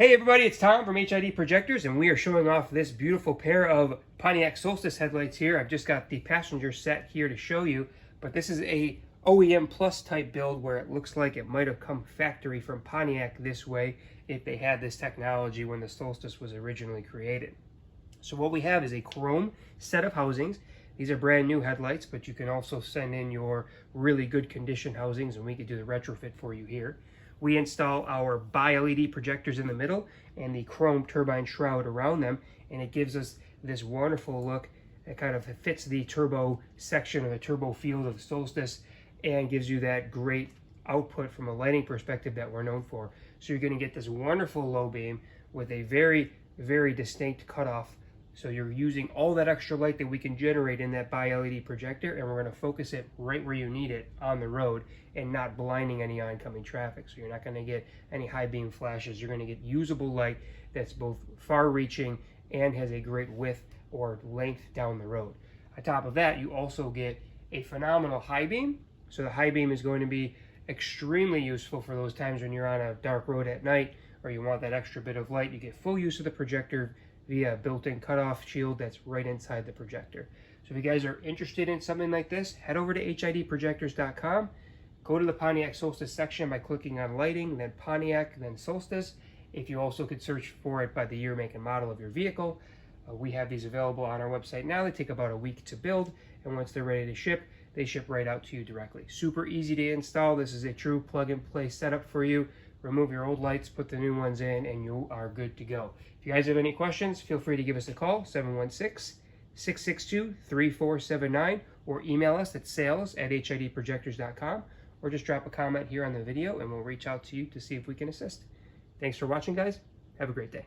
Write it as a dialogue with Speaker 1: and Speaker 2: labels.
Speaker 1: Hey everybody, it's Tom from HID Projectors, and we are showing off this beautiful pair of Pontiac Solstice headlights here. I've just got the passenger set here to show you, but this is a OEM Plus type build where it looks like it might have come factory from Pontiac this way if they had this technology when the Solstice was originally created. So what we have is a chrome set of housings. These are brand new headlights, but you can also send in your really good condition housings and we could do the retrofit for you here. We install our bi-LED projectors in the middle and the chrome turbine shroud around them, and it gives us this wonderful look. It kind of fits the turbo section or the turbo field of the Solstice and gives you that great output from a lighting perspective that we're known for. So you're going to get this wonderful low beam with a very, very distinct cutoff. So you're using all that extra light that we can generate in that bi-LED projector, and we're going to focus it right where you need it on the road and not blinding any oncoming traffic. So you're not going to get any high beam flashes. You're going to get usable light that's both far reaching and has a great width or length down the road. On top of that, you also get a phenomenal high beam. So the high beam is going to be extremely useful for those times when you're on a dark road at night or you want that extra bit of light. You get full use of the projector via a built-in cutoff shield that's right inside the projector. So if you guys are interested in something like this, head over to HIDprojectors.com. Go to the Pontiac Solstice section by clicking on lighting, then Pontiac, then Solstice. If you also could search for it by the year, make, and model of your vehicle. We have these available on our website now. They take about a week to build, and once they're ready to ship, they ship right out to you directly. Super easy to install. This is a true plug-and-play setup for you. Remove your old lights, put the new ones in, and you are good to go. If you guys have any questions, feel free to give us a call, 716-662-3479, or email us at sales@HIDprojectors.com, or just drop a comment here on the video, and we'll reach out to you to see if we can assist. Thanks for watching, guys. Have a great day.